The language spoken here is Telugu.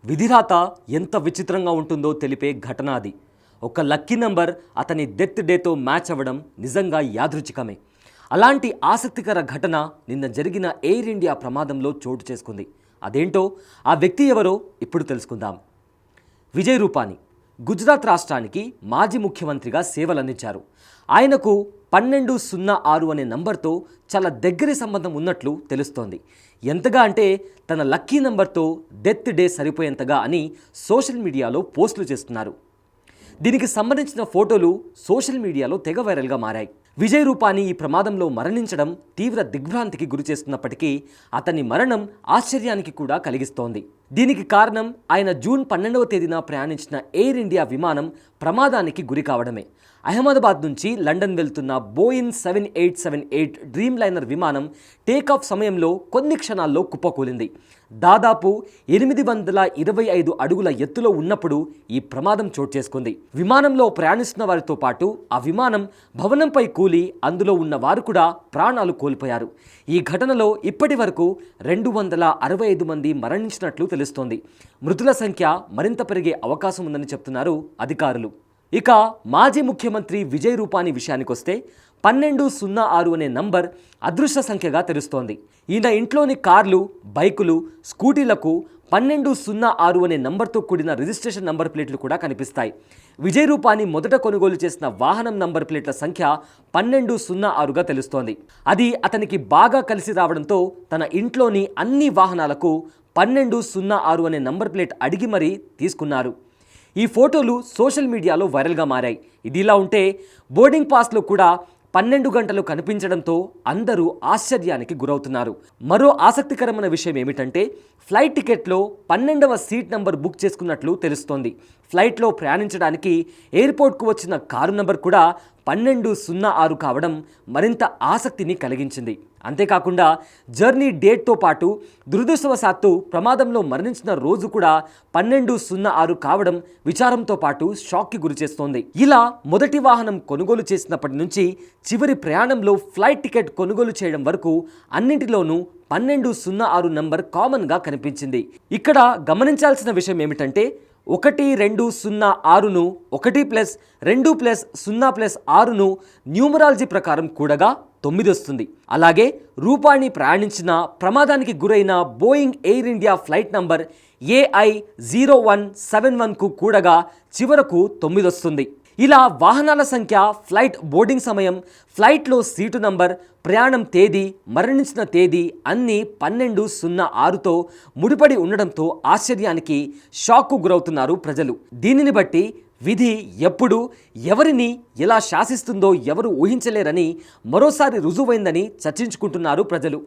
విధిరాత ఎంత విచిత్రంగా ఉంటుందో తెలిపే ఘటన అది. ఒక లక్కీ నంబర్ అతని డెత్ డేతో మ్యాచ్ అవ్వడం నిజంగా యాదృచ్ఛికమే. అలాంటి ఆసక్తికర ఘటన నిన్న జరిగిన ఎయిర్ ఇండియా ప్రమాదంలో చోటు చేసుకుంది. అదేంటో, ఆ వ్యక్తి ఎవరో ఇప్పుడు తెలుసుకుందాం. విజయ్ రూపానీ గుజరాత్ రాష్ట్రానికి మాజీ ముఖ్యమంత్రిగా సేవలందించారు. ఆయనకు 1206 అనే నంబర్తో చాలా దగ్గరి సంబంధం ఉన్నట్లు తెలుస్తోంది. ఎంతగా అంటే తన లక్కీ నంబర్తో డెత్ డే సరిపోయేంతగా అని సోషల్ మీడియాలో పోస్టులు చేస్తున్నారు. దీనికి సంబంధించిన ఫోటోలు సోషల్ మీడియాలో తెగ వైరల్గా మారాయి. విజయ్ రూపానీ ఈ ప్రమాదంలో మరణించడం తీవ్ర దిగ్భ్రాంతికి గురి చేస్తున్నప్పటికీ అతని మరణం ఆశ్చర్యానికి కూడా కలిగిస్తోంది. దీనికి కారణం ఆయన జూన్ 12వ తేదీన ప్రయాణించిన ఎయిర్ ఇండియా విమానం ప్రమాదానికి గురి కావడమే. అహ్మదాబాద్ నుంచి లండన్ వెళ్తున్న బోయింగ్ 7878 డ్రీమ్ లైనర్ విమానం టేకాఫ్ సమయంలో కొన్ని క్షణాల్లో కుప్పకూలింది. దాదాపు 825 అడుగుల ఎత్తులో ఉన్నప్పుడు ఈ ప్రమాదం చోటు చేసుకుంది. విమానంలో ప్రయాణిస్తున్న వారితో పాటు ఆ విమానం భవనంపై కూలి అందులో ఉన్న వారు కూడా ప్రాణాలు కోల్పోయారు. ఈ ఘటనలో ఇప్పటి వరకు 265 మంది మరణించినట్లు తెలుస్తోంది. మృతుల సంఖ్య మరింత పెరిగే అవకాశం ఉందని చెప్తున్నారు అధికారులు. ఇక మాజీ ముఖ్యమంత్రి విజయ్ రూపానీ విషయానికొస్తే 1206 అనే నంబర్ అదృష్ట సంఖ్యగా తెలుస్తోంది. ఈయన ఇంట్లోని కార్లు, బైకులు, స్కూటీలకు 1206 అనే నంబర్తో కూడిన రిజిస్ట్రేషన్ నంబర్ ప్లేట్లు కూడా కనిపిస్తాయి. విజయ్ రూపానీ మొదట కొనుగోలు చేసిన వాహనం నంబర్ ప్లేట్ల సంఖ్య 1206గా తెలుస్తోంది. అది అతనికి బాగా కలిసి రావడంతో తన ఇంట్లోని అన్ని వాహనాలకు 1206 అనే నంబర్ ప్లేట్ అడిగి మరీ తీసుకున్నారు. ఈ ఫోటోలు సోషల్ మీడియాలో వైరల్గా మారాయి. ఇదిలా ఉంటే బోర్డింగ్ పాస్లో కూడా 12 గంటలు కనిపించడంతో అందరూ ఆశ్చర్యానికి గురవుతున్నారు. మరో ఆసక్తికరమైన విషయం ఏమిటంటే ఫ్లైట్ టికెట్లో 12వ సీట్ నంబర్ బుక్ చేసుకున్నట్లు తెలుస్తోంది. ఫ్లైట్లో ప్రయాణించడానికి ఎయిర్పోర్ట్కు వచ్చిన కారు నంబర్ కూడా 1206 కావడం మరింత ఆసక్తిని కలిగించింది. అంతేకాకుండా జర్నీ డేట్తో పాటు దురదృష్టవశాత్తు ప్రమాదంలో మరణించిన రోజు కూడా 1206 కావడం విచారంతో పాటు షాక్కి గురిచేస్తోంది. ఇలా మొదటి వాహనం కొనుగోలు చేసినప్పటి నుంచి చివరి ప్రయాణంలో ఫ్లైట్ టికెట్ కొనుగోలు చేయడం వరకు అన్నింటిలోనూ 1206 నంబర్ కామన్గా కనిపించింది. ఇక్కడ గమనించాల్సిన విషయం ఏమిటంటే 1206ను 1+2+0+6ను న్యూమరాలజీ ప్రకారం కూడగా 9 వస్తుంది. అలాగే రూపానీ ప్రయాణించిన ప్రమాదానికి గురైన Boeing Air India flight number AI0171కు కూడగా చివరకు 9 వస్తుంది. ఇలా వాహనాల సంఖ్య, ఫ్లైట్ బోర్డింగ్ సమయం, ఫ్లైట్లో సీటు నంబర్, ప్రయాణం తేదీ, మరణించిన తేదీ అన్నీ 1206తో ముడిపడి ఉండడంతో ఆశ్చర్యానికి, షాక్కు గురవుతున్నారు ప్రజలు. దీనిని బట్టి విధి ఎప్పుడు ఎవరిని ఎలా శాసిస్తుందో ఎవరు ఊహించలేరని మరోసారి రుజువైందని చర్చించుకుంటున్నారు ప్రజలు.